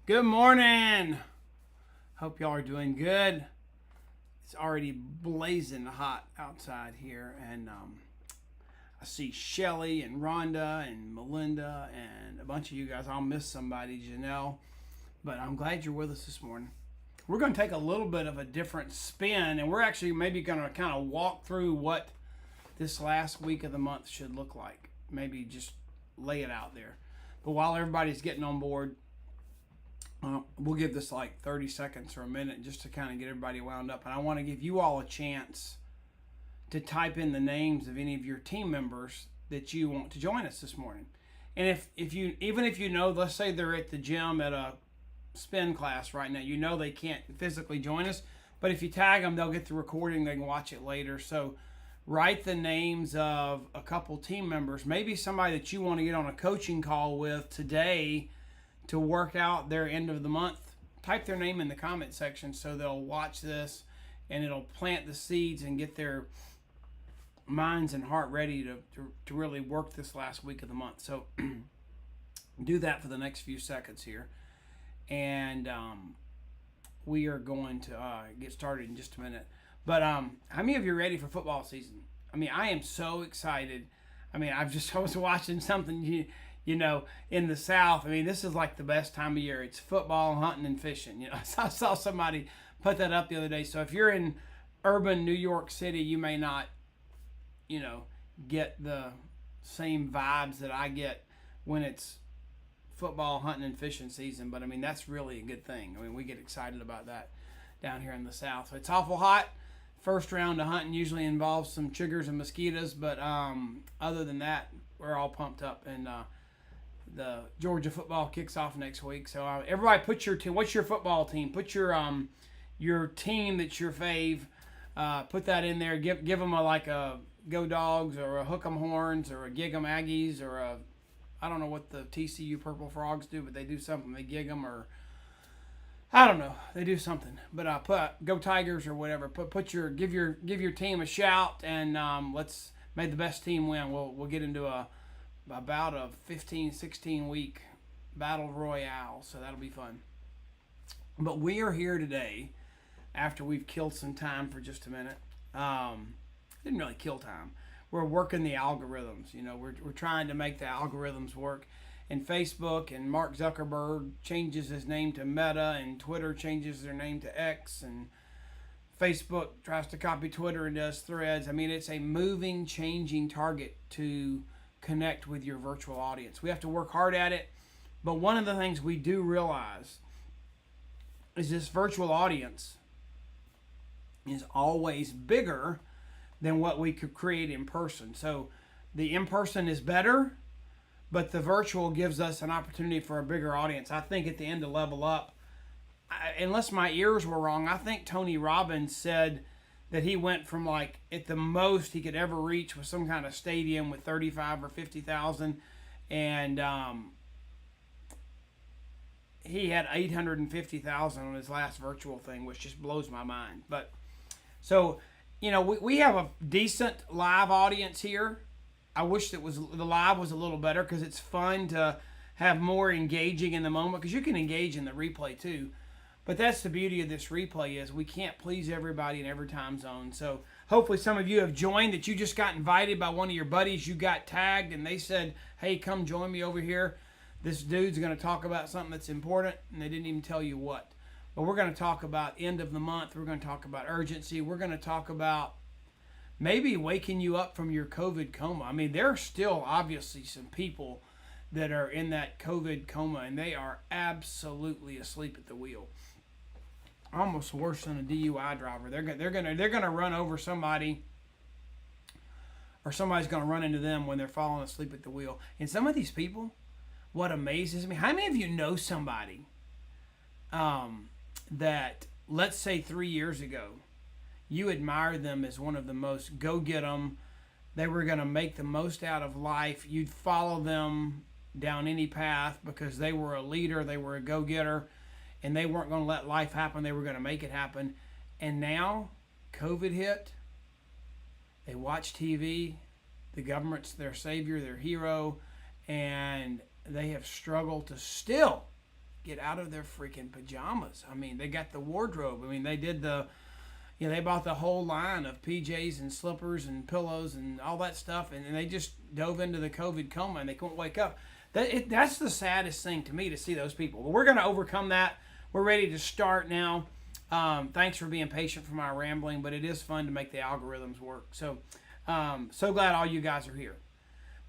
Good morning. Hope y'all are doing good. It's already blazing hot outside here, and I see Shelly and Rhonda and Melinda and a bunch of you guys. I'll miss somebody, Janelle, but I'm glad you're with us this morning. We're going to take a little bit of a different spin, and we're actually maybe going to kind of walk through what this last week of the month should look like. Maybe just lay it out there. But while everybody's getting on board, we'll give this like 30 seconds or a minute just to kind of get everybody wound up. And I want to give you all a chance to type in the names of any of your team members that you want to join us this morning. And if you, even if you know, let's say they're at the gym at a spin class right now, you know they can't physically join us, but if you tag them, they'll get the recording, they can watch it later. So write the names of a couple team members, maybe somebody that you want to get on a coaching call with today to work out their end of the month. Type their name in the comment section so they'll watch this and it'll plant the seeds and get their minds and heart ready to really work this last week of the month. So do that for the next few seconds here. And we are going to get started in just a minute. But how many of you are ready for football season? I mean, I am so excited. I mean, I was watching something, you know, in the South. I mean, this is like the best time of year. It's football, hunting, and fishing. You know, I saw somebody put that up the other day. So if you're in urban New York City, you may not, you know, get the same vibes that I get when it's football, hunting, and fishing season. But I mean, that's really a good thing. I mean, we get excited about that down here in the South. So it's awful hot. First round of hunting usually involves some chiggers and mosquitoes, but other than that, we're all pumped up. And the Georgia football kicks off next week. So everybody, put your team. What's your football team? Put your team that's your fave. Put that in there. Give them a Go Dogs or a Hook 'em Horns or a Gig 'em Aggies or a, I don't know what the TCU Purple Frogs do, but they do something. They gig them, or I don't know. They do something. But put Go Tigers or whatever. Give your team a shout, and let's make the best team win. We'll get into about a 15-16 week battle royale, so that'll be fun. But we are here today after we've killed some time for just a minute. Didn't really kill time. We're working the algorithms. You know, we're trying to make the algorithms work. And Facebook and Mark Zuckerberg changes his name to Meta, and Twitter changes their name to X, and Facebook tries to copy Twitter and does Threads. I mean, it's a moving, changing target to connect with your virtual audience. We have to work hard at it. But one of the things we do realize is this virtual audience is always bigger than what we could create in person. So the in-person is better, but the virtual gives us an opportunity for a bigger audience. I think at the end of Level Up, unless my ears were wrong, I think Tony Robbins said that he went from, like, at the most he could ever reach with some kind of stadium with 35 or 50,000, and he had 850,000 on his last virtual thing, which just blows my mind. But so, you know, we have a decent live audience here. I wish that the live was a little better, because it's fun to have more engaging in the moment, because you can engage in the replay too. But that's the beauty of this replay, is we can't please everybody in every time zone. So hopefully some of you have joined, that you just got invited by one of your buddies. You got tagged and they said, hey, come join me over here. This dude's going to talk about something that's important, and they didn't even tell you what. But we're going to talk about end of the month. We're going to talk about urgency. We're going to talk about maybe waking you up from your COVID coma. I mean, there are still obviously some people that are in that COVID coma, and they are absolutely asleep at the wheel. Almost worse than a DUI driver. They're gonna run over somebody, or somebody's gonna run into them when they're falling asleep at the wheel. And some of these people, what amazes me, how many of you know somebody that, let's say 3 years ago, you admired them as one of the most go-get-em, they were going to make the most out of life, you'd follow them down any path because they were a leader, they were a go-getter, and they weren't going to let life happen, they were going to make it happen. And now, COVID hit, they watch TV, the government's their savior, their hero, and they have struggled to still get out of their freaking pajamas. I mean, they got the wardrobe. I mean, they did they bought the whole line of PJs and slippers and pillows and all that stuff, and they just dove into the COVID coma and they couldn't wake up. That's the saddest thing to me, to see those people. But we're going to overcome that. We're ready to start now. Thanks for being patient for my rambling, but it is fun to make the algorithms work. So, so glad all you guys are here.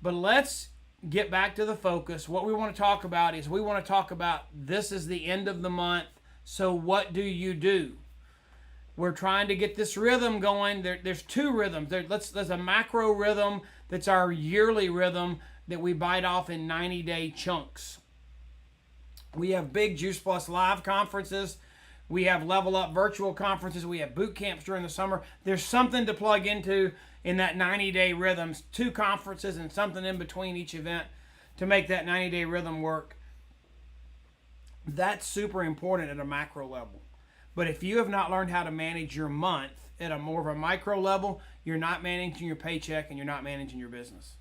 But let's get back to the focus. What we want to talk about is this is the end of the month. So what do you do? We're trying to get this rhythm going. There's two rhythms. There's a macro rhythm that's our yearly rhythm that we bite off in 90-day chunks. We have big Juice Plus live conferences. We have Level Up virtual conferences. We have boot camps during the summer. There's something to plug into in that 90-day rhythm. 2 conferences and something in between each event to make that 90-day rhythm work. That's super important at a macro level. But if you have not learned how to manage your month at a more of a micro level, you're not managing your paycheck and you're not managing your business.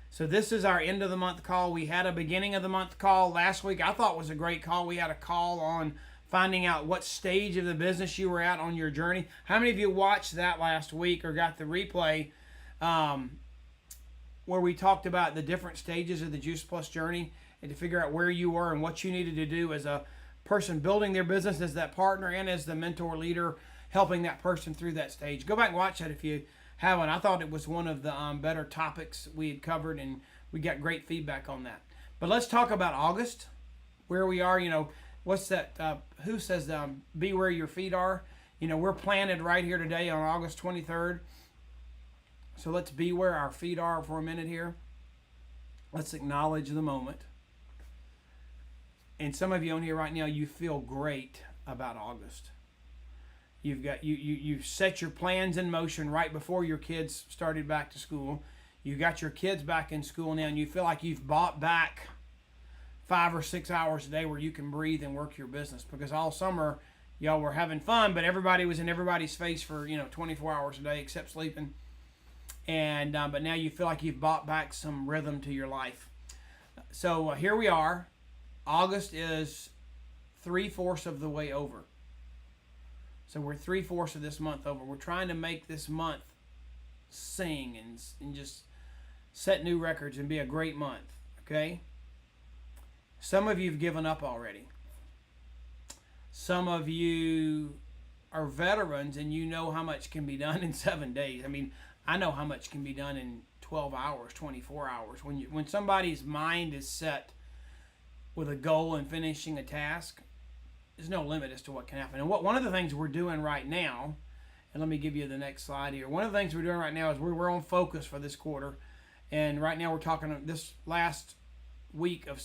So this is our end of the month call. We had a beginning of the month call last week. I thought was a great call. We had a call on finding out what stage of the business you were at on your journey. How many of you watched that last week or got the replay where we talked about the different stages of the Juice Plus journey and to figure out where you were and what you needed to do as a person building their business, as that partner and as the mentor leader helping that person through that stage. Go back and watch that if you haven't. I thought it was one of the better topics we had covered, and we got great feedback on that. But let's talk about August, where we are. What's that? Who says be where your feet are? We're planted right here today on August 23rd. So let's be where our feet are for a minute here. Let's acknowledge the moment. And some of you on here right now, you feel great about August. You've set your plans in motion right before your kids started back to school. You got your kids back in school now, and you feel like you've bought back 5 or 6 hours a day where you can breathe and work your business. Because all summer, y'all were having fun, but everybody was in everybody's face for 24 hours a day except sleeping. And but now you feel like you've bought back some rhythm to your life. So here we are. August is 3/4 of the way over. So we're 3/4 of this month over. We're trying to make this month sing and just set new records and be a great month. Okay? Some of you have given up already. Some of you are veterans and you know how much can be done in 7 days. I mean, I know how much can be done in 12 hours, 24 hours. When somebody's mind is set with a goal and finishing a task, there's no limit as to what can happen. And one of the things we're doing right now, and let me give you the next slide here. One of the things we're doing right now is we're on focus for this quarter. And right now we're talking this last week of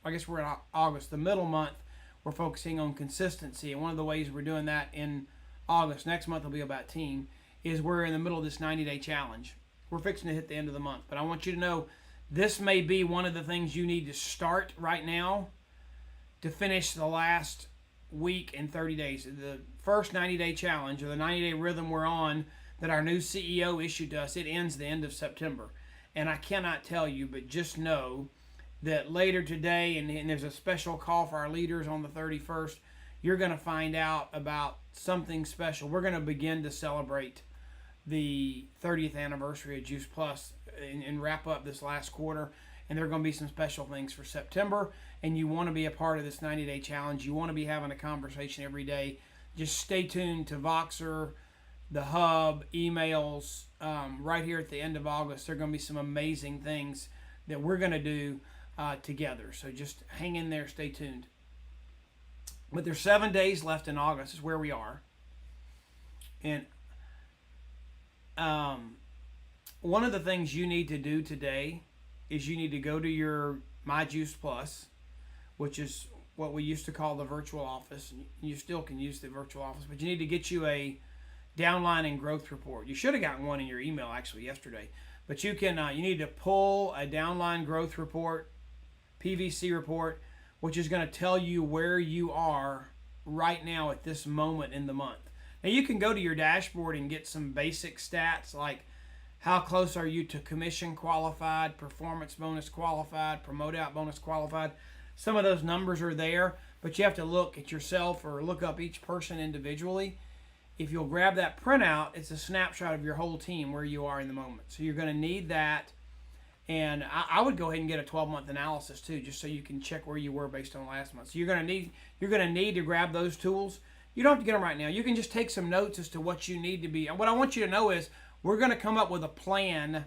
I guess we're in August, the middle month, we're focusing on consistency. And one of the ways we're doing that in August, next month will be about team, is we're in the middle of this 90-day challenge. We're fixing to hit the end of the month. But I want you to know this may be one of the things you need to start right now to finish the last week and 30 days. The first 90-day challenge, or the 90-day rhythm we're on that our new CEO issued to us, it ends the end of September. And I cannot tell you, but just know that later today, and there's a special call for our leaders on the 31st, you're going to find out about something special. We're going to begin to celebrate the 30th anniversary of Juice Plus and wrap up this last quarter. And there are going to be some special things for September. And you want to be a part of this 90-day challenge. You want to be having a conversation every day. Just stay tuned to Voxer, the Hub, emails. Right here at the end of August, there are going to be some amazing things that we're going to do together. So just hang in there. Stay tuned. But there's 7 days left in August is where we are. And one of the things you need to do today is you need to go to your My Juice Plus, which is what we used to call the virtual office. You still can use the virtual office, but you need to get you a downline and growth report. You should have gotten one in your email actually yesterday, but you need to pull a downline growth report, PVC report, which is going to tell you where you are right now at this moment in the month. Now you can go to your dashboard and get some basic stats like how close are you to commission qualified, performance bonus qualified, promote out bonus qualified. some of those numbers are there, but you have to look at yourself or look up each person individually. If you'll grab that printout, it's a snapshot of your whole team where you are in the moment. So you're going to need that. And I would go ahead and get a 12-month analysis too, just so you can check where you were based on last month. So you're going to need to grab those tools. You don't have to get them right now. You can just take some notes as to what you need to be. And what I want you to know is we're going to come up with a plan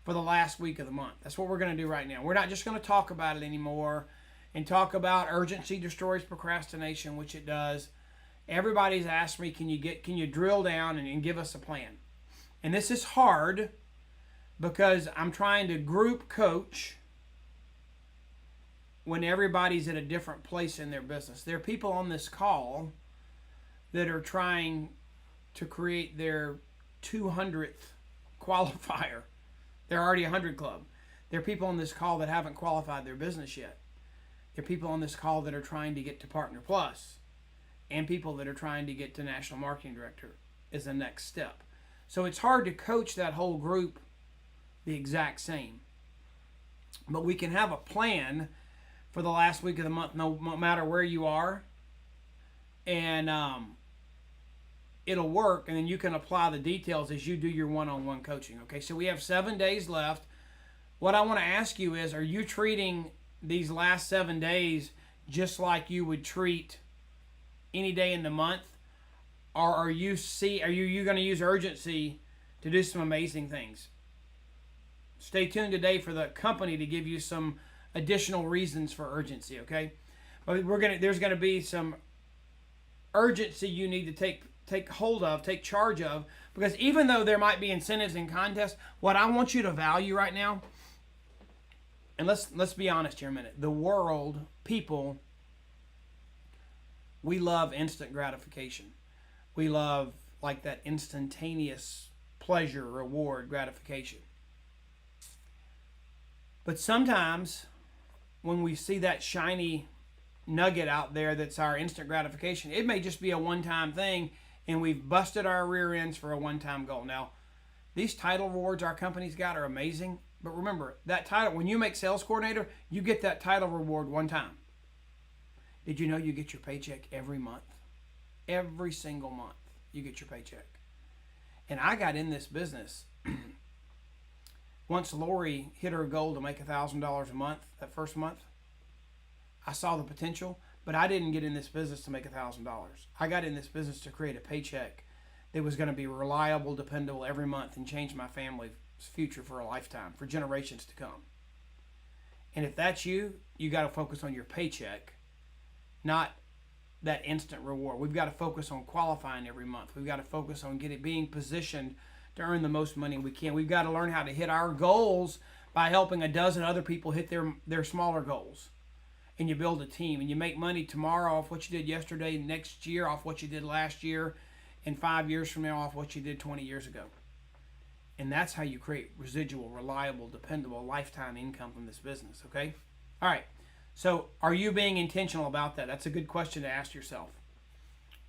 for the last week of the month. That's what we're going to do right now. We're not just going to talk about it anymore and talk about urgency destroys procrastination, which it does. Everybody's asked me, can you drill down and give us a plan? And this is hard because I'm trying to group coach when everybody's at a different place in their business. There are people on this call that are trying to create their 200th qualifier. They're already a 100 club. There are people on this call that haven't qualified their business yet. There are people on this call that are trying to get to Partner Plus, and people that are trying to get to National Marketing Director as the next step. So it's hard to coach that whole group the exact same. But we can have a plan for the last week of the month, no matter where you are, and it'll work, and then you can apply the details as you do your one-on-one coaching. Okay, so we have 7 days left. What I want to ask you is, are you treating these last 7 days just like you would treat any day in the month, or are you going to use urgency to do some amazing things? Stay tuned today for the company to give you some additional reasons for urgency, okay? But there's going to be some urgency you need to take hold of, take charge of, because even though there might be incentives and contests, what I want you to value right now, and let's be honest here a minute, the world, people, we love instant gratification. We love like that instantaneous pleasure, reward, gratification. But sometimes when we see that shiny nugget out there that's our instant gratification, it may just be a one-time thing, and we've busted our rear ends for a one-time goal. Now, these title rewards our company's got are amazing, but remember, that title, when you make sales coordinator, you get that title reward one time. Did you know you get your paycheck every month? Every single month, you get your paycheck. And I got in this business once Lori hit her goal to make $1,000 a month, that first month. I saw the potential, but I didn't get in this business to make $1,000. I got in this business to create a paycheck that was going to be reliable, dependable every month and change my family's future for a lifetime, for generations to come. And if that's you, you got to focus on your paycheck, not that instant reward. We've got to focus on qualifying every month. We've got to focus on being positioned to earn the most money we can. We've got to learn how to hit our goals by helping a dozen other people hit their smaller goals. And you build a team, and you make money tomorrow off what you did yesterday, next year off what you did last year, and 5 years from now off what you did 20 years ago. And that's how you create residual, reliable, dependable, lifetime income from this business, okay? All right, so are you being intentional about that? That's a good question to ask yourself.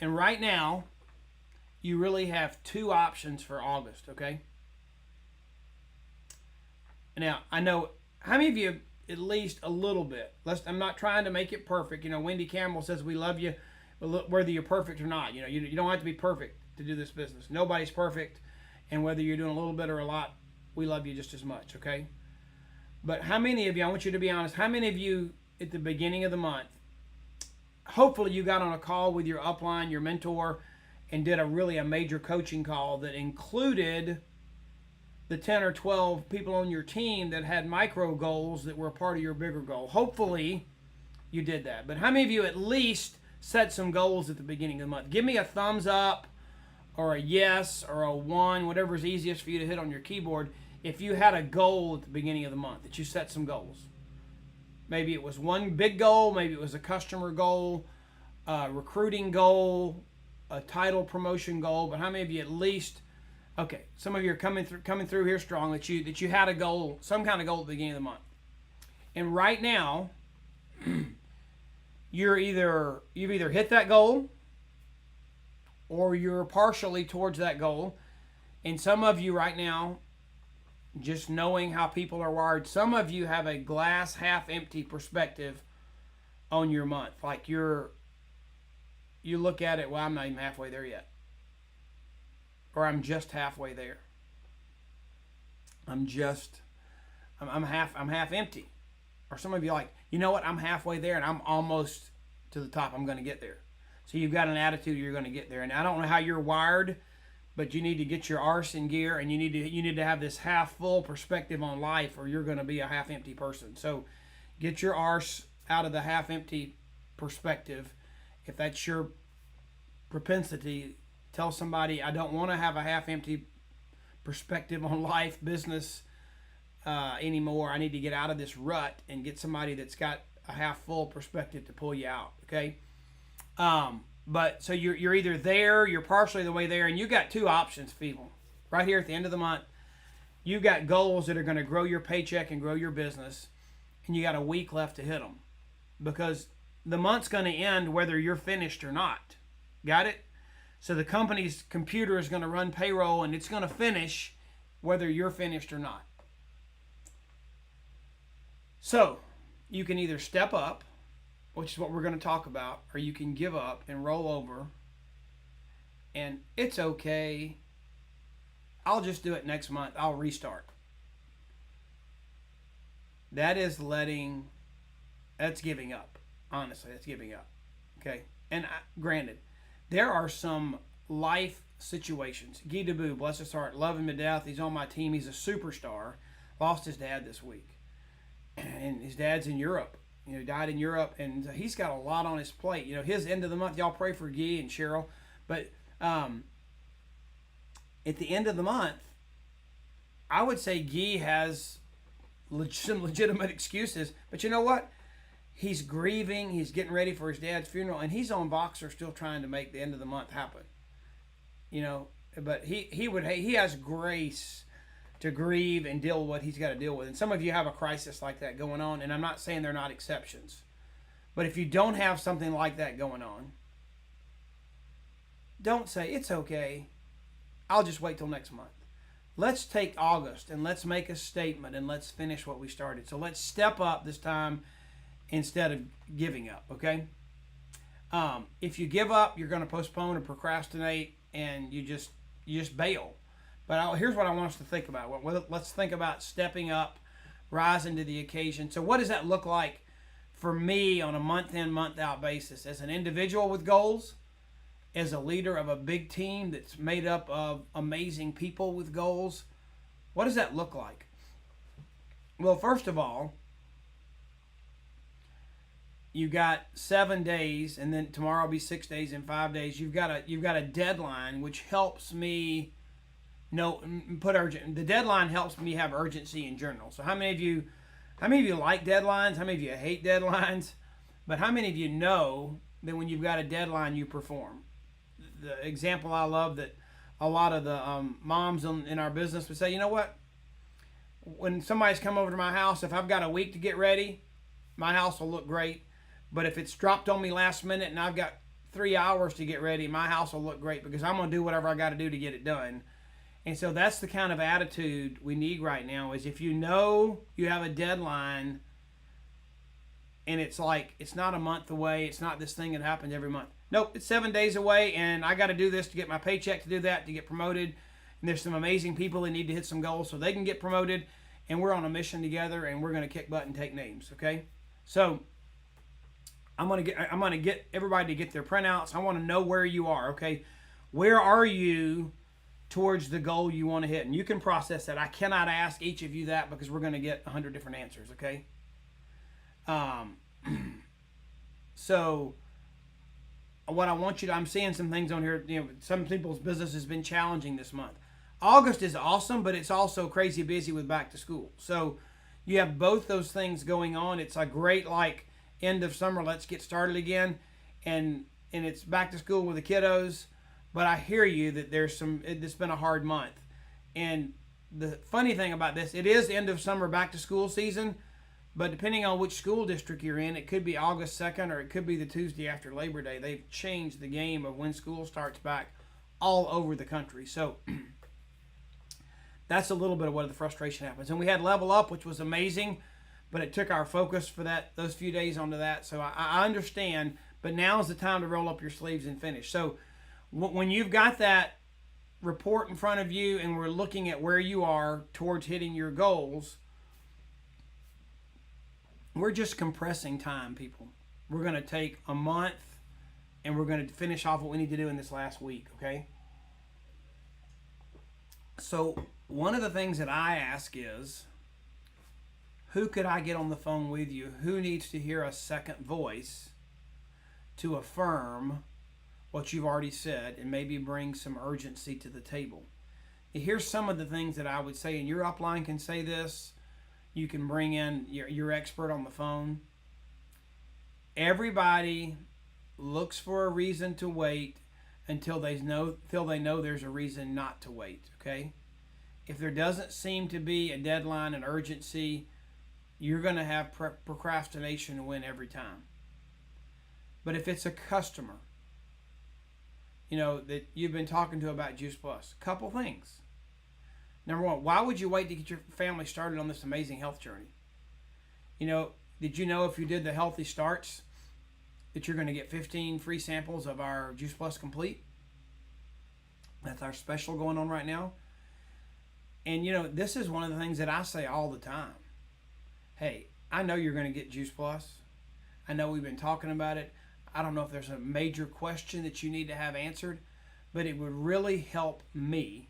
And right now, you really have two options for August, okay? Now, I know, how many of you, at least a little bit, I'm not trying to make it perfect. You know, Wendy Campbell says we love you, whether you're perfect or not. You know, you don't have to be perfect to do this business. Nobody's perfect, and whether you're doing a little bit or a lot, we love you just as much, okay? But how many of you, I want you to be honest, how many of you at the beginning of the month, hopefully you got on a call with your upline, your mentor, and did a major coaching call that included the 10 or 12 people on your team that had micro goals that were a part of your bigger goal. Hopefully you did that. But how many of you at least set some goals at the beginning of the month? Give me a thumbs up or a yes or a 1, whatever's easiest for you to hit on your keyboard, if you had a goal at the beginning of the month, that you set some goals. Maybe it was one big goal, maybe it was a customer goal, a recruiting goal, a title promotion goal, but how many of you at least, okay, some of you are coming through here strong, that you had a goal, some kind of goal at the beginning of the month. And right now, you've either hit that goal or you're partially towards that goal. And some of you right now, just knowing how people are wired. Some of you have a glass half empty perspective on your month. Like you look at it, well, I'm not even halfway there yet. Or I'm just halfway there. I'm half empty. Or some of you are like, you know what, I'm halfway there and I'm almost to the top. I'm going to get there. So you've got an attitude you're going to get there. And I don't know how you're wired, but you need to get your arse in gear, and you need to have this half full perspective on life, or you're going to be a half empty person. So get your arse out of the half empty perspective. If that's your propensity, tell somebody, I don't want to have a half empty perspective on life, business anymore. I need to get out of this rut and get somebody that's got a half full perspective to pull you out. Okay. But so you're either there, you're partially the way there, and you got two options, people. Right here at the end of the month, you got goals that are going to grow your paycheck and grow your business, and you got a week left to hit them, because the month's going to end whether you're finished or not. Got it? So the company's computer is going to run payroll, and it's going to finish whether you're finished or not. So you can either step up, which is what we're going to talk about, or you can give up and roll over, and it's okay. I'll just do it next month. I'll restart. That's giving up. Honestly, that's giving up. Okay? And granted, there are some life situations. Guy Debut, bless his heart, love him to death. He's on my team. He's a superstar. Lost his dad this week. And his dad's in Europe. Died in Europe, and he's got a lot on his plate. His end of the month, y'all pray for Guy and Cheryl. But at the end of the month, I would say Guy has some legitimate excuses. But you know what? He's grieving. He's getting ready for his dad's funeral, and he's on Voxer still trying to make the end of the month happen. But he has grace to grieve and deal with what he's got to deal with. And some of you have a crisis like that going on, and I'm not saying they're not exceptions. But if you don't have something like that going on, don't say, it's okay, I'll just wait till next month. Let's take August and let's make a statement and let's finish what we started. So let's step up this time instead of giving up, okay? If you give up, you're going to postpone or procrastinate, and you just bail. But here's what I want us to think about. Let's think about stepping up, rising to the occasion. So what does that look like for me on a month-in, month-out basis? As an individual with goals, as a leader of a big team that's made up of amazing people with goals, what does that look like? Well, first of all, you got 7 days, and then tomorrow will be 6 days and 5 days. You've got a deadline, which helps me the deadline helps me have urgency in general. So how many of you like deadlines? How many of you hate deadlines? But how many of you know that when you've got a deadline, you perform? The example I love that a lot of the moms in our business would say, you know what? When somebody's come over to my house, if I've got a week to get ready, my house will look great. But if it's dropped on me last minute and I've got 3 hours to get ready, my house will look great because I'm going to do whatever I got to do to get it done. And so that's the kind of attitude we need right now, is if you know you have a deadline and it's like, it's not a month away, it's not this thing that happens every month. Nope, it's 7 days away, and I got to do this to get my paycheck, to do that, to get promoted. And there's some amazing people that need to hit some goals so they can get promoted, and we're on a mission together, and we're going to kick butt and take names, okay? So I'm going to get everybody to get their printouts. I want to know where you are, okay? Where are you towards the goal you want to hit? And you can process that. I cannot ask each of you that because we're going to get 100 different answers, okay? So what I want you to, I'm seeing some things on here, some people's business has been challenging this month. August is awesome, but it's also crazy busy with back to school. So you have both those things going on. It's a great, end of summer, let's get started again. And it's back to school with the kiddos. But I hear you that it's been a hard month. And the funny thing about this, it is end of summer back to school season, but depending on which school district you're in, it could be August 2nd or it could be the Tuesday after Labor Day. They've changed the game of when school starts back all over the country. So That's a little bit of what the frustration happens. And we had Level Up, which was amazing, but it took our focus for those few days onto that. So I understand, but now is the time to roll up your sleeves and finish. So when you've got that report in front of you and we're looking at where you are towards hitting your goals, we're just compressing time, people. We're going to take a month and we're going to finish off what we need to do in this last week, okay? So one of the things that I ask is, who could I get on the phone with you? Who needs to hear a second voice to affirm what you've already said and maybe bring some urgency to the table? Here's some of the things that I would say, and your upline can say this. You can bring in your expert on the phone. Everybody looks for a reason to wait until they know there's a reason not to wait, okay? If there doesn't seem to be a deadline and urgency, you're going to have procrastination win every time. But if it's a customer, that you've been talking to about Juice Plus, couple things. Number one, why would you wait to get your family started on this amazing health journey? Did you know if you did the Healthy Starts that you're going to get 15 free samples of our Juice Plus Complete? That's our special going on right now. And this is one of the things that I say all the time. Hey, I know you're going to get Juice Plus. I know we've been talking about it. I don't know if there's a major question that you need to have answered, but it would really help me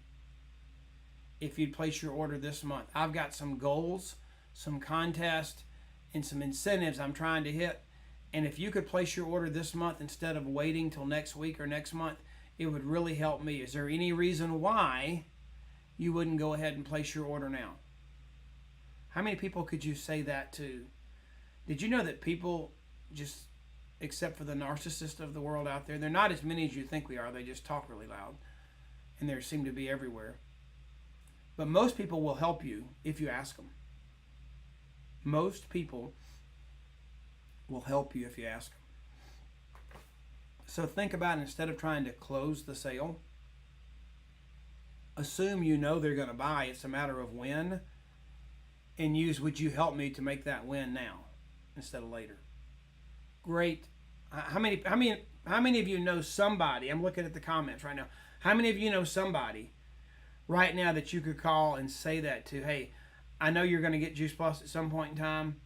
if you'd place your order this month. I've got some goals, some contests, and some incentives I'm trying to hit. And if you could place your order this month instead of waiting till next week or next month, it would really help me. Is there any reason why you wouldn't go ahead and place your order now? How many people could you say that to? Did you know that people, just except for the narcissists of the world out there, they're not as many as you think we are. They just talk really loud. And they seem to be everywhere. But most people will help you if you ask them. Most people will help you if you ask them. So think about it, instead of trying to close the sale, assume they're going to buy. It's a matter of when, and use, would you help me to make that win now instead of later? Great. How many of you know somebody? I'm looking at the comments right now. How many of you know somebody right now that you could call and say that to? Hey, I know you're going to get Juice Plus at some point in time.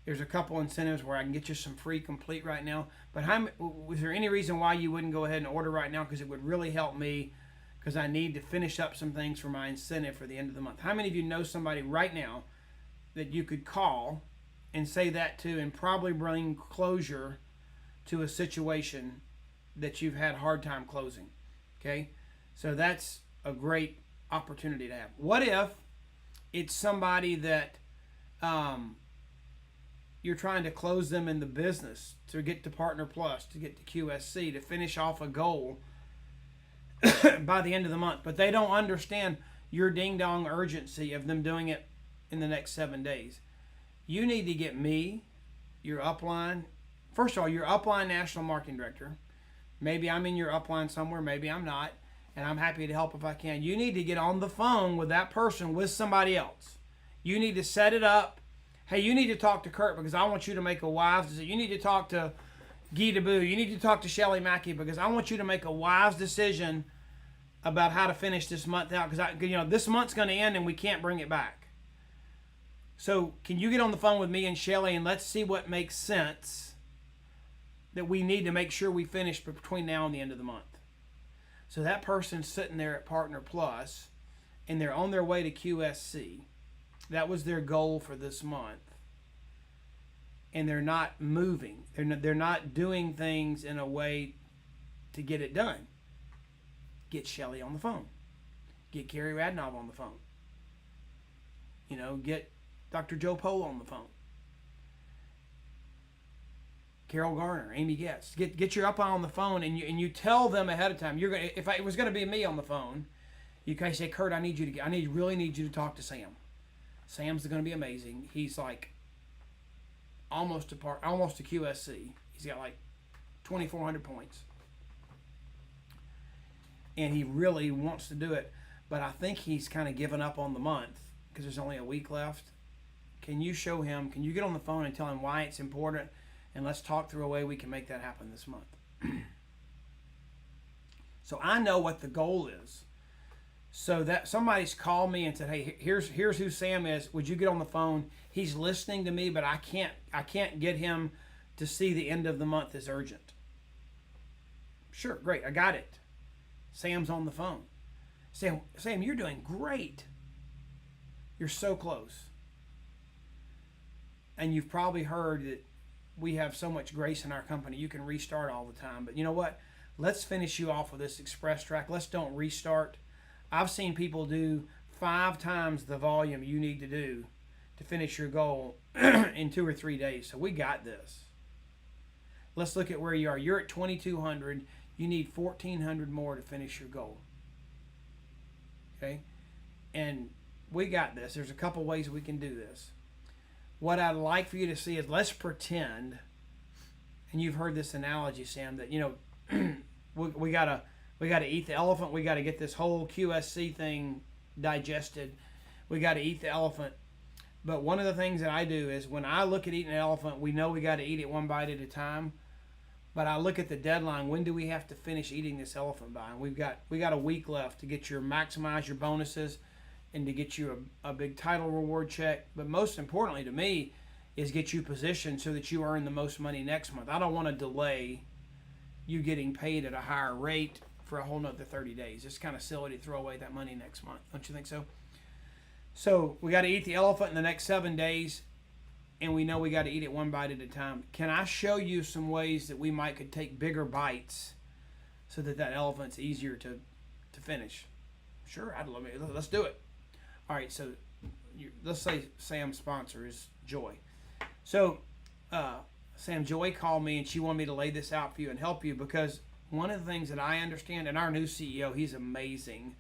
There's a couple incentives where I can get you some free Complete right now. But was there any reason why you wouldn't go ahead and order right now? Because it would really help me, because I need to finish up some things for my incentive for the end of the month. How many of you know somebody right now that you could call and say that to, and probably bring closure to a situation that you've had a hard time closing? Okay? So that's a great opportunity to have. What if it's somebody that you're trying to close them in the business to get to Partner Plus, to get to QSC, to finish off a goal by the end of the month, but they don't understand your ding-dong urgency of them doing it in the next 7 days? You need to get me, your upline. First of all, your upline national marketing director. Maybe I'm in your upline somewhere, maybe I'm not, and I'm happy to help if I can. You need to get on the phone with that person with somebody else. You need to set it up. Hey, you need to talk to Kurt because I want you to make a wise decision. You need to talk to Guy Debou. You need to talk to Shelly Mackey because I want you to make a wise decision about how to finish this month out, because this month's going to end and we can't bring it back. So can you get on the phone with me and Shelly, and let's see what makes sense that we need to make sure we finish between now and the end of the month. So that person's sitting there at Partner Plus and they're on their way to QSC. That was their goal for this month. And they're not moving. They're not doing things in a way to get it done. Get Shelly on the phone. Get Gary Radnov on the phone. Get Dr. Joe Polo on the phone. Carol Garner, Amy Getz. Get your upline on the phone, and you tell them ahead of time. If it was going to be me on the phone, you can say, Kurt, I really need you to talk to Sam. Sam's going to be amazing. He's like almost to QSC. He's got like 2,400 points. And he really wants to do it. but I think he's kind of given up on the month because there's only a week left. Can you show him? Can you get on the phone and tell him why it's important? And let's talk through a way we can make that happen this month. So I know what the goal is. So that somebody's called me and said, "Hey, here's who Sam is. Would you get on the phone? He's listening to me, but I can't get him to see the end of the month as urgent." Sure, great, I got it. Sam's on the phone. Sam, you're doing great. You're so close. And you've probably heard that we have so much grace in our company, you can restart all the time. But you know what? Let's finish you off with this express track. Let's don't restart. I've seen people do 5 times the volume you need to do to finish your goal in 2 or 3 days. So we got this. Let's look at where you are. You're at 2,200. You need 1,400 more to finish your goal. Okay? And we got this. There's a couple ways we can do this. What I'd like for you to see is, let's pretend, and you've heard this analogy, Sam, that, you know, we gotta eat the elephant. We gotta get this whole QSC thing digested. We gotta eat the elephant. But one of the things that I do is, when I look at eating an elephant, we know we gotta eat it one bite at a time. But I look at the deadline. When do we have to finish eating this elephant by? And we got a week left to get maximize your bonuses, and to get you a big title reward check. But most importantly to me is get you positioned so that you earn the most money next month. I don't want to delay you getting paid at a higher rate for a whole nother 30 days. It's kind of silly to throw away that money next month. Don't you think so? So we got to eat the elephant in the next 7 days, and we know we got to eat it one bite at a time. Can I show you some ways that we could take bigger bites so that elephant's easier to finish? Sure, let's do it. All right, so let's say Sam's sponsor is Joy. So Sam, Joy called me, and she wanted me to lay this out for you and help you, because one of the things that I understand, and our new CEO, he's amazing,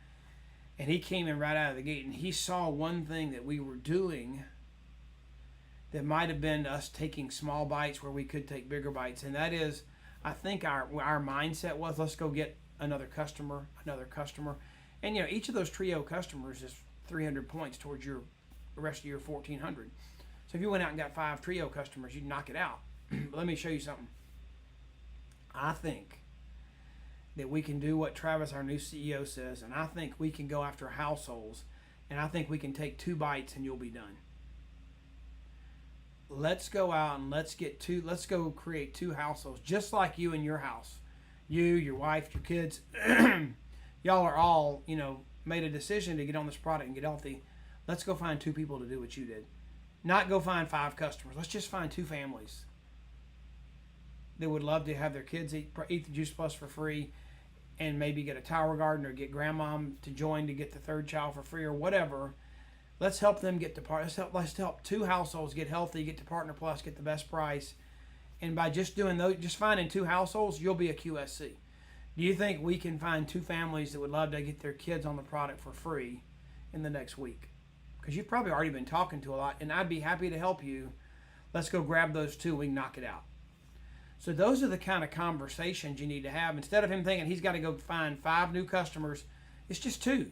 and he came in right out of the gate, and he saw one thing that we were doing that might have been us taking small bites where we could take bigger bites, and that is, I think our mindset was, let's go get another customer, and you know, each of those trio customers is 300 points towards the rest of your 1,400. So if you went out and got 5 trio customers, you'd knock it out. But let me show you something. I think that we can do what Travis, our new CEO, says, and I think we can go after households, and I think we can take 2 bites and you'll be done. Let's go out and let's go create 2 households, just like you and your house. You, your wife, your kids, y'all are all, you know, made a decision to get on this product and get healthy. Let's go find 2 people to do what you did. Not go find 5 customers. Let's just find 2 families that would love to have their kids eat the Juice Plus for free, and maybe get a Tower Garden or get grandma to join to get the 3rd child for free or whatever. Let's help them get to let's help 2 households get healthy, get to Partner Plus, get the best price. And by just doing those, just finding 2 households, you'll be a QSC. Do you think we can find 2 families that would love to get their kids on the product for free in the next week? Because you've probably already been talking to a lot, and I'd be happy to help you. Let's go grab those 2, we can knock it out. So those are the kind of conversations you need to have. Instead of him thinking he's got to go find 5 new customers, it's just 2.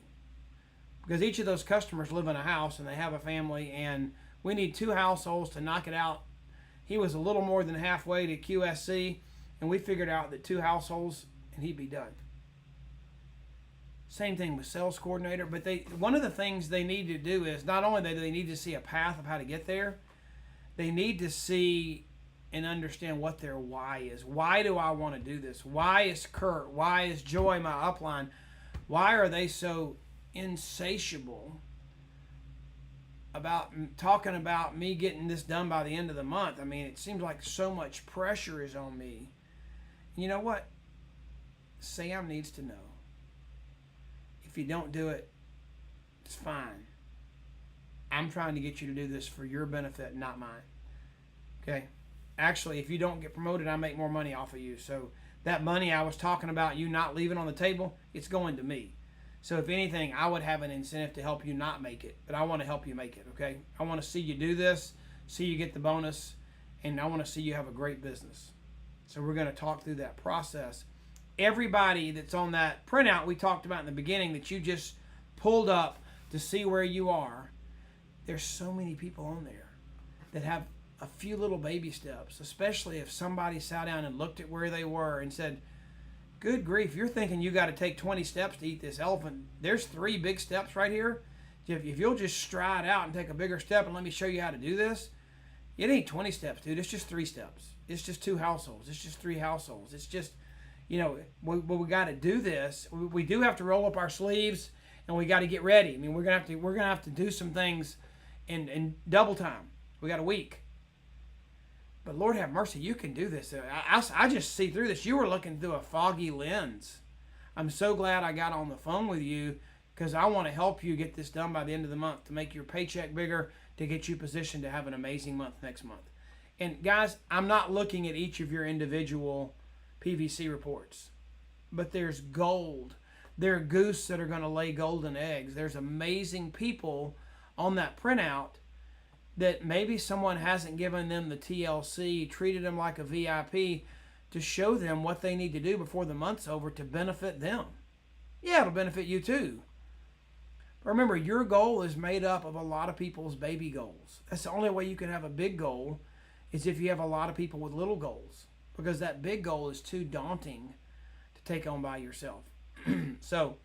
Because each of those customers live in a house and they have a family, and we need 2 households to knock it out. He was a little more than halfway to QSC, and we figured out that 2 households and he'd be done. Same thing with sales coordinator, but one of the things they need to do is, not only do they need to see a path of how to get there, they need to see and understand what their why is. Why do I want to do this? Why is Kurt? Why is Joy, my upline? Why are they so insatiable about talking about me getting this done by the end of the month? I mean, it seems like so much pressure is on me. You know what? Sam needs to know. If you don't do it, it's fine. I'm trying to get you to do this for your benefit, not mine. Okay? Actually, if you don't get promoted, I make more money off of you. So that money I was talking about, you not leaving on the table, it's going to me. So if anything, I would have an incentive to help you not make it. But I want to help you make it, okay? I want to see you do this, see you get the bonus, and I want to see you have a great business. So we're going to talk through that process. Everybody that's on that printout we talked about in the beginning that you just pulled up to see where you are. There's so many people on there that have a few little baby steps, especially if somebody sat down and looked at where they were and said, good grief, you're thinking you got to take 20 steps to eat this elephant. There's 3 big steps right here. If you'll just stride out and take a bigger step and let me show you how to do this, it ain't 20 steps, dude. It's just 3 steps. It's just 2 households. It's just 3 households. It's just, we got to do this. We do have to roll up our sleeves, and we got to get ready. I mean, we're gonna have to do some things in double time. We got a week. But Lord have mercy, you can do this. I just see through this. You were looking through a foggy lens. I'm so glad I got on the phone with you, because I want to help you get this done by the end of the month to make your paycheck bigger, to get you positioned to have an amazing month next month. And guys, I'm not looking at each of your individual PVC reports, but there's gold. There are goose that are going to lay golden eggs. There's amazing people on that printout that maybe someone hasn't given them the TLC, treated them like a VIP, to show them what they need to do before the month's over to benefit them. Yeah, it'll benefit you too. But remember, your goal is made up of a lot of people's baby goals. That's the only way you can have a big goal, is if you have a lot of people with little goals, because that big goal is too daunting to take on by yourself. So,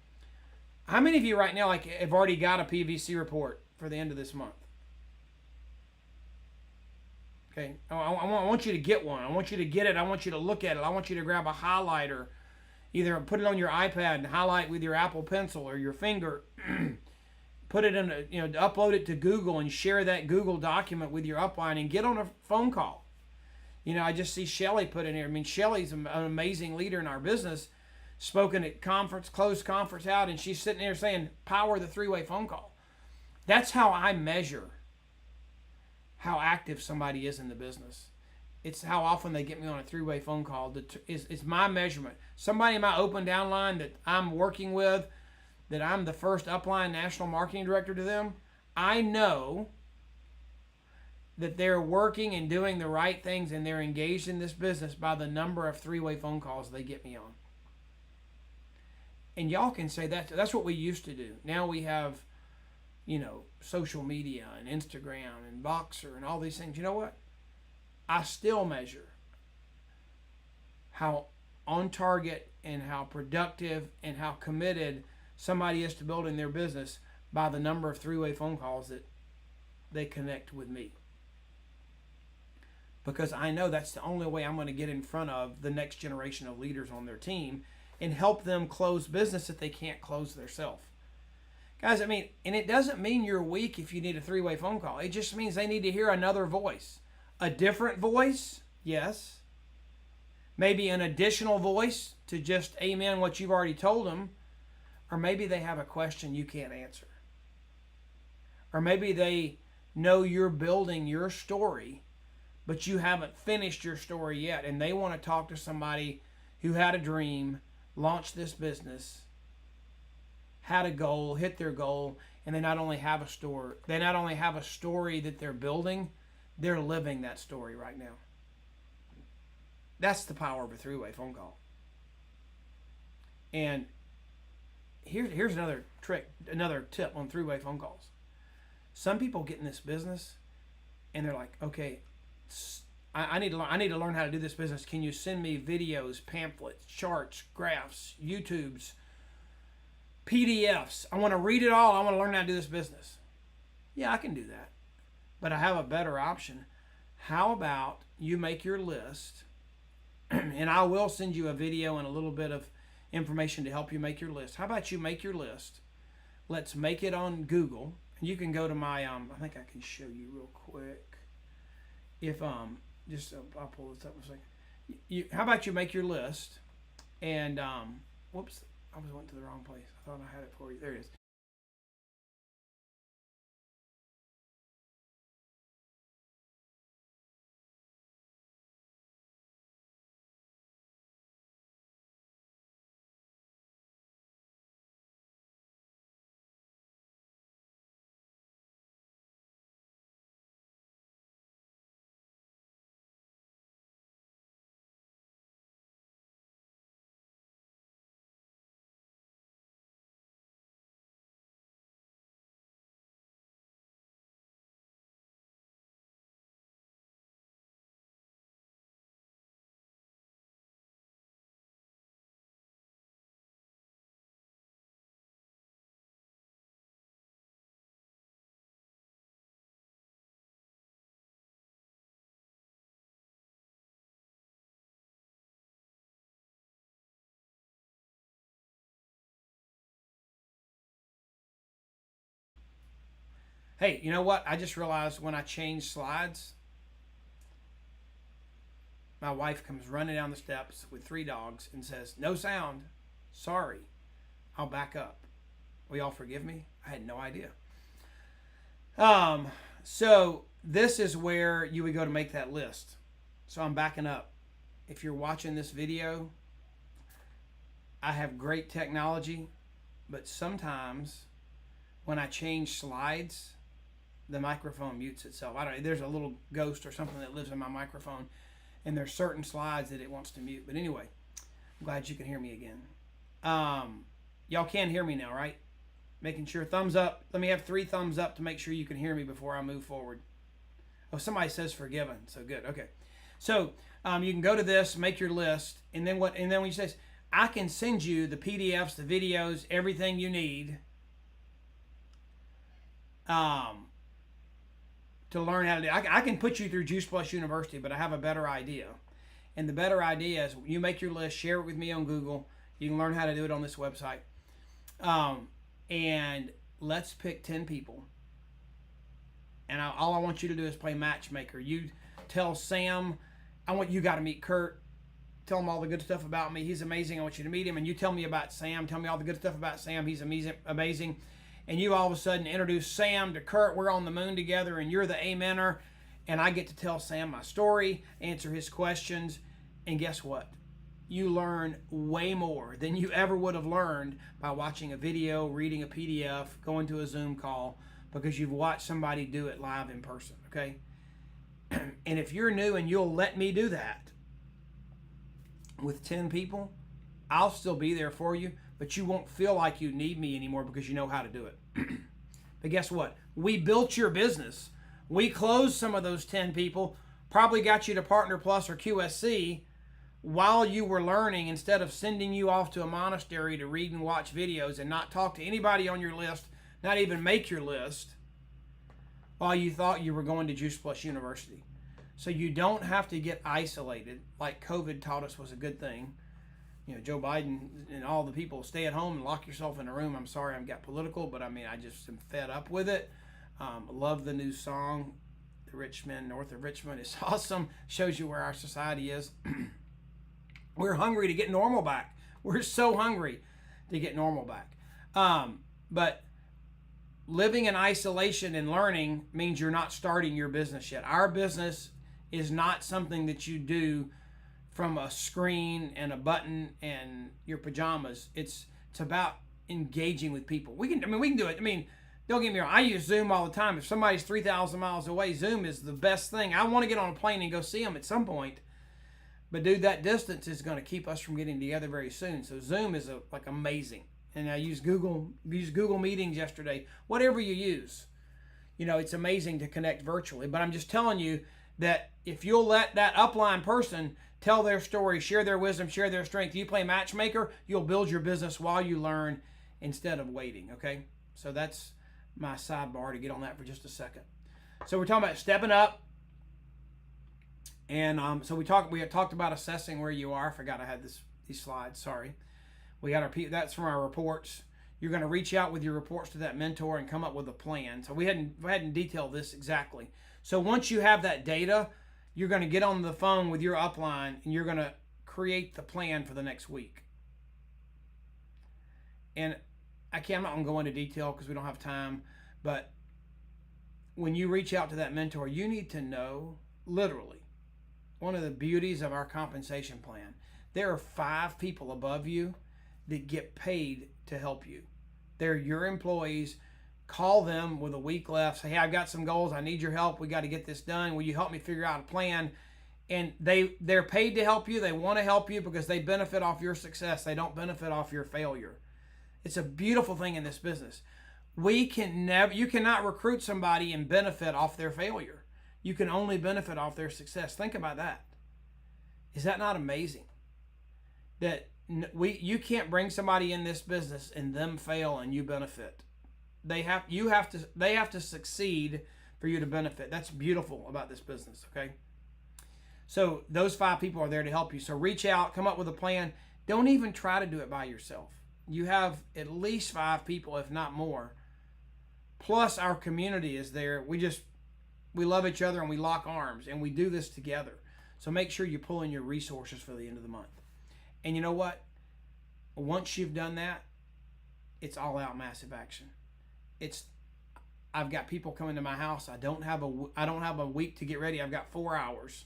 how many of you right now have already got a PVC report for the end of this month? Okay, I want you to get one. I want you to get it. I want you to look at it. I want you to grab a highlighter, either put it on your iPad and highlight with your Apple Pencil or your finger. Put it in upload it to Google and share that Google document with your upline and get on a phone call. I just see Shelly put in here. I mean, Shelly's an amazing leader in our business, spoken at conference, closed conference out, and she's sitting there saying, power the 3-way phone call. That's how I measure how active somebody is in the business. It's how often they get me on a 3-way phone call. It's my measurement. Somebody in my open downline that I'm working with, that I'm the first upline national marketing director to them, I know that they're working and doing the right things and they're engaged in this business by the number of 3-way phone calls they get me on. And y'all can say that's what we used to do. Now we have, social media and Instagram and Boxer and all these things. You know what? I still measure how on target and how productive and how committed somebody is to building their business by the number of 3-way phone calls that they connect with me. Because I know that's the only way I'm going to get in front of the next generation of leaders on their team and help them close business that they can't close themselves. Guys, and it doesn't mean you're weak if you need a 3-way phone call. It just means they need to hear another voice. A different voice, yes. Maybe an additional voice to just amen what you've already told them. Or maybe they have a question you can't answer. Or maybe they know you're building your story, but you haven't finished your story yet, and they want to talk to somebody who had a dream, launched this business, had a goal, hit their goal, and they not only have a story that they're building, they're living that story right now. That's the power of a 3-way phone call. And here's another trick, another tip on 3-way phone calls. Some people get in this business and they're like, okay, I need to learn how to do this business. Can you send me videos, pamphlets, charts, graphs, YouTubes, PDFs? I want to read it all. I want to learn how to do this business. Yeah, I can do that. But I have a better option. How about you make your list, and I will send you a video and a little bit of information to help you make your list. How about you make your list? Let's make it on Google. And you can go to my, I think I can show you real quick. If, I'll pull this up a second. How about you make your list and, whoops, I went to the wrong place. I thought I had it for you. There it is. Hey, you know what? I just realized when I change slides, my wife comes running down the steps with 3 dogs and says, "No sound. Sorry. I'll back up. Will y'all forgive me?" I had no idea. So this is where you would go to make that list. So I'm backing up. If you're watching this video, I have great technology, but sometimes when I change slides, the microphone mutes itself. I don't know, there's a little ghost or something that lives in my microphone, and there's certain slides that it wants to mute. But anyway, I'm glad you can hear me again. Y'all can hear me now, right? Making sure, thumbs up. Let me have 3 thumbs up to make sure you can hear me before I move forward. Oh, somebody says forgiven, so good. Okay, so you can go to this, make your list, and then what? And then when you say, I can send you the PDFs, the videos, everything you need to learn how to do. I can put you through Juice Plus University, but I have a better idea. And the better idea is you make your list, share it with me on Google. You can learn how to do it on this website. And let's pick 10 people. And all I want you to do is play matchmaker. You tell Sam, you got to meet Kurt. Tell him all the good stuff about me. He's amazing. I want you to meet him. And you tell me about Sam. Tell me all the good stuff about Sam. He's amazing. And you all of a sudden introduce Sam to Kurt. We're on the moon together, and you're the amener. And I get to tell Sam my story, answer his questions. And guess what? You learn way more than you ever would have learned by watching a video, reading a PDF, going to a Zoom call, because you've watched somebody do it live in person, okay? And if you're new and you'll let me do that with 10 people, I'll still be there for you, but you won't feel like you need me anymore because you know how to do it. But guess what? We built your business. We closed some of those 10 people, probably got you to Partner Plus or QSC while you were learning, instead of sending you off to a monastery to read and watch videos and not talk to anybody on your list, not even make your list, while you thought you were going to Juice Plus University. So you don't have to get isolated like COVID taught us was a good thing. You know, Joe Biden and all the people, stay at home and lock yourself in a room. I'm sorry I got political, but I mean, I just am fed up with it. Love the new song, The Rich Men North of Richmond. It's awesome. Shows you where our society is. We're hungry to get normal back. We're so hungry to get normal back. But living in isolation and learning means you're not starting your business yet. Our business is not something that you do from a screen and a button and your pajamas. It's about engaging with people. We can do it. I mean, don't get me wrong. I use Zoom all the time. If somebody's 3,000 miles away, Zoom is the best thing. I want to get on a plane and go see them at some point. But dude, that distance is going to keep us from getting together very soon. So Zoom is like amazing. And I used Google Meetings yesterday. Whatever you use, you know, it's amazing to connect virtually. But I'm just telling you that if you'll let that upline person tell their story, share their wisdom, share their strength, you play matchmaker, you'll build your business while you learn instead of waiting, okay? So that's my sidebar to get on that for just a second. So we're talking about stepping up. And so we had talked about assessing where you are. I forgot I had these slides, sorry. We got that's from our reports. You're going to reach out with your reports to that mentor and come up with a plan. So we hadn't detailed this exactly. So once you have that data, you're going to get on the phone with your upline and you're going to create the plan for the next week. And I'm not going to go into detail because we don't have time, but when you reach out to that mentor, you need to know, literally, one of the beauties of our compensation plan, there are 5 people above you that get paid to help you. They're your employees. Call them with a week left. Say, hey, I've got some goals. I need your help. We got to get this done. Will you help me figure out a plan? And they're paid to help you. They want to help you because they benefit off your success. They don't benefit off your failure. It's a beautiful thing in this business. You cannot recruit somebody and benefit off their failure. You can only benefit off their success. Think about that. Is that not amazing? That you can't bring somebody in this business and them fail and you benefit. They have to succeed for you to benefit. That's beautiful about this business, okay? So those 5 people are there to help you. So reach out, come up with a plan. Don't even try to do it by yourself. You have at least 5 people, if not more, Plus our community is there. We love each other and we lock arms and we do this together. So make sure you pull in your resources for the end of the month. And you know what? Once you've done that, it's all out massive action. I've got people coming to my house. I don't have a week to get ready. I've got 4 hours.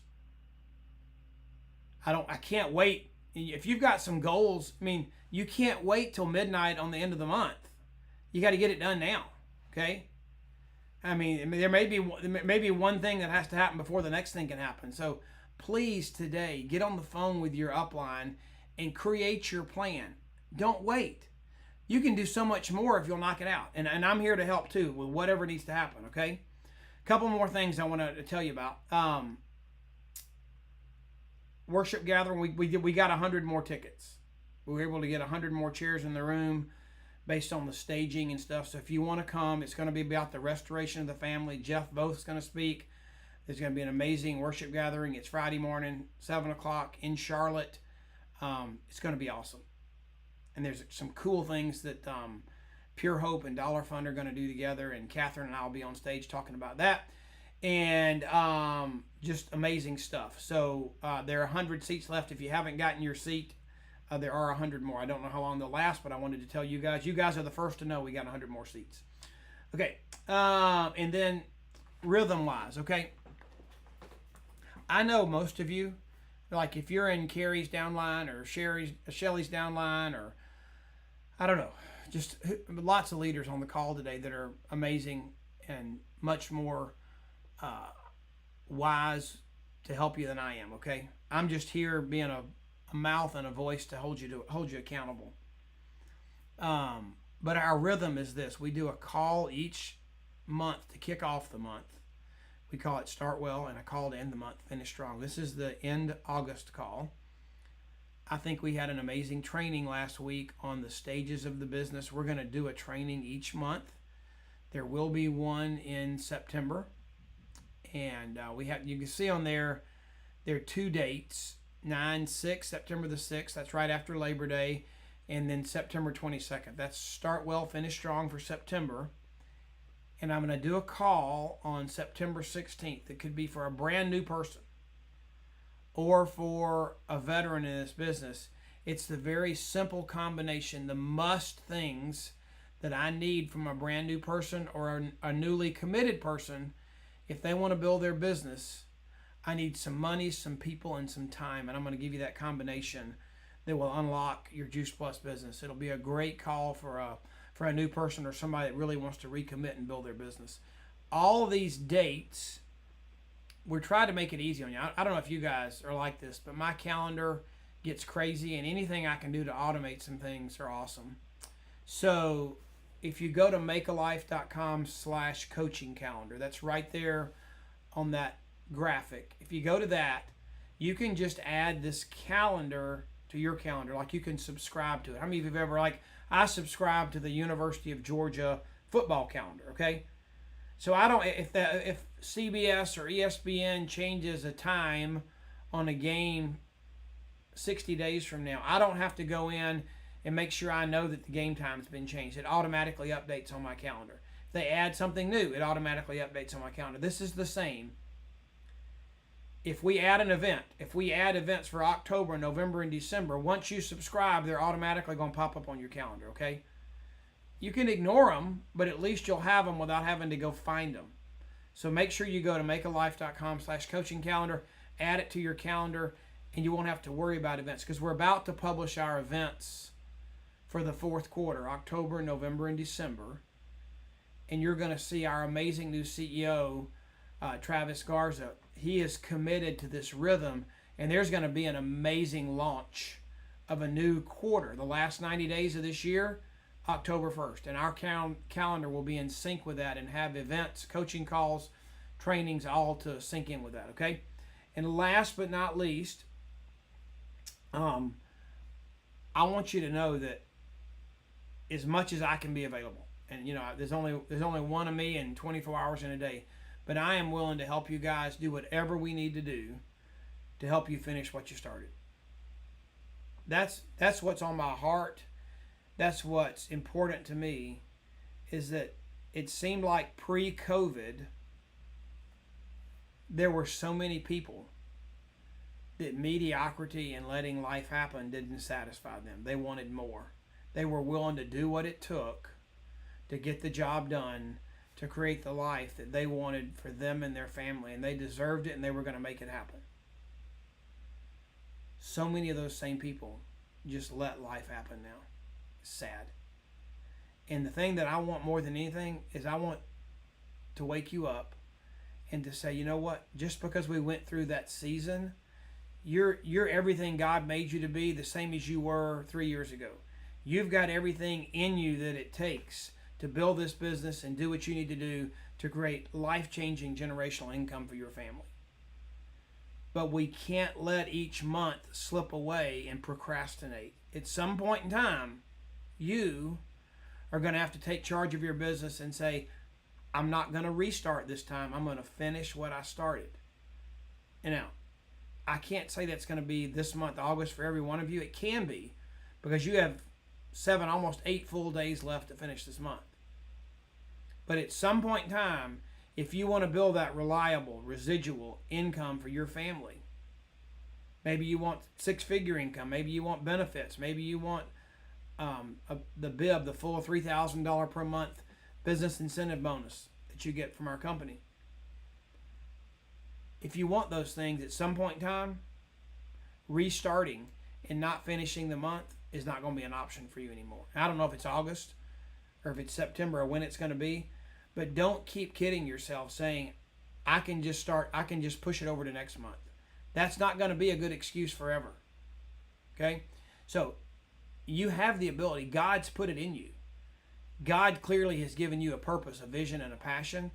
I can't wait. If you've got some goals, I mean, you can't wait till midnight on the end of the month. You got to get it done now. Okay? I mean, there may be one thing that has to happen before the next thing can happen. So please today get on the phone with your upline and create your plan. Don't wait. You can do so much more if you'll knock it out. And I'm here to help too with whatever needs to happen, okay? A couple more things I want to tell you about. Worship gathering, we got 100 more tickets. We were able to get 100 more chairs in the room based on the staging and stuff. So if you want to come, it's going to be about the restoration of the family. Jeff Both's going to speak. There's going to be an amazing worship gathering. It's Friday morning, 7 o'clock in Charlotte. It's going to be awesome. And there's some cool things that Pure Hope and Dollar Fund are going to do together. And Catherine and I will be on stage talking about that. And just amazing stuff. So there are 100 seats left. If you haven't gotten your seat, there are 100 more. I don't know how long they'll last, but I wanted to tell you guys. You guys are the first to know we got 100 more seats. Okay. And then rhythm-wise, okay? I know most of you, like if you're in Carrie's downline or Shelly's downline or I don't know, just lots of leaders on the call today that are amazing and much more wise to help you than I am, okay? I'm just here being a mouth and a voice to hold you accountable. But our rhythm is this. We do a call each month to kick off the month. We call it Start Well, and a call to end the month, Finish Strong. This is the end August call. I think we had an amazing training last week on the stages of the business. We're going to do a training each month. There will be one in September. And you can see on there are 2 dates, 9/6, September the 6th. That's right after Labor Day. And then September 22nd. That's Start Well, Finish Strong for September. And I'm going to do a call on September 16th. It could be for a brand new person or for a veteran in this business. It's the very simple combination, the must things that I need from a brand new person or a newly committed person. If they want to build their business, I need some money, some people, and some time. And I'm going to give you that combination that will unlock your Juice Plus business. It'll be a great call for a new person or somebody that really wants to recommit and build their business. All of these dates, we're trying to make it easy on you. I don't know if you guys are like this, but my calendar gets crazy, and anything I can do to automate some things are awesome. So if you go to makealife.com/coaching calendar, that's right there on that graphic. If you go to that, you can just add this calendar to your calendar. Like you can subscribe to it. How many of you have ever, like, I subscribe to the University of Georgia football calendar, okay? So I don't, if CBS or ESPN changes a time on a game 60 days from now, I don't have to go in and make sure I know that the game time's been changed. It automatically updates on my calendar. If they add something new, it automatically updates on my calendar. This is the same. If we add an event, if we add events for October, November, and December, once you subscribe, they're automatically going to pop up on your calendar, okay? You can ignore them, but at least you'll have them without having to go find them. So make sure you go to makealife.com/coaching calendar, add it to your calendar, and you won't have to worry about events because we're about to publish our events for the fourth quarter, October, November, and December. And you're going to see our amazing new CEO, Travis Garza. He is committed to this rhythm, and there's going to be an amazing launch of a new quarter. The last 90 days of this year, October 1st. And our calendar will be in sync with that and have events, coaching calls, trainings, all to sync in with that, okay? And last but not least, I want you to know that as much as I can be available, and you know, there's only one of me and 24 hours in a day, but I am willing to help you guys do whatever we need to do to help you finish what you started. That's what's on my heart. That's what's important to me, is that it seemed like pre-COVID, there were so many people that mediocrity and letting life happen didn't satisfy them. They wanted more. They were willing to do what it took to get the job done, to create the life that they wanted for them and their family, and they deserved it and they were going to make it happen. So many of those same people just let life happen now. It's sad. And the thing that I want more than anything is I want to wake you up and to say, you know what? Just because we went through that season, you're everything God made you to be, the same as you were 3 years ago. You've got everything in you that it takes to build this business and do what you need to do to create life-changing generational income for your family. But we can't let each month slip away and procrastinate. At some point in time, you are going to have to take charge of your business and say, I'm not going to restart this time. I'm going to finish what I started. And now, I can't say that's going to be this month, August, for every one of you. It can be, because you have 7, almost 8 full days left to finish this month. But at some point in time, if you want to build that reliable, residual income for your family, maybe you want 6-figure income, maybe you want benefits, maybe you want the BIB, the full $3,000 per month business incentive bonus that you get from our company. If you want those things at some point in time, restarting and not finishing the month is not going to be an option for you anymore. I don't know if it's August or if it's September or when it's going to be, but don't keep kidding yourself saying, I can just push it over to next month. That's not going to be a good excuse forever. Okay? So you have the ability. God's put it in you. God clearly has given you a purpose, a vision, and a passion,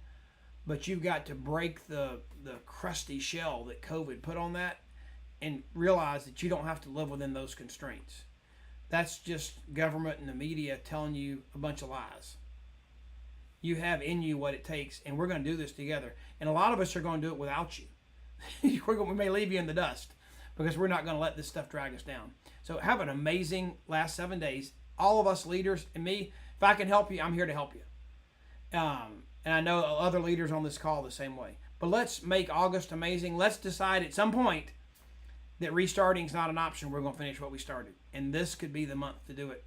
but you've got to break the crusty shell that COVID put on that and realize that you don't have to live within those constraints. That's just government and the media telling you a bunch of lies. You have in you what it takes, and we're going to do this together. And a lot of us are going to do it without you. We may leave you in the dust because we're not going to let this stuff drag us down. So have an amazing last 7 days. All of us leaders and me, if I can help you, I'm here to help you. And I know other leaders on this call the same way. But let's make August amazing. Let's decide at some point that restarting is not an option. We're going to finish what we started. And this could be the month to do it.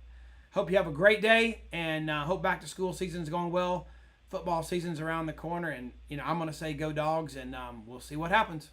Hope you have a great day, and hope back to school season's going well. Football season's around the corner, and I'm going to say go Dogs, and we'll see what happens.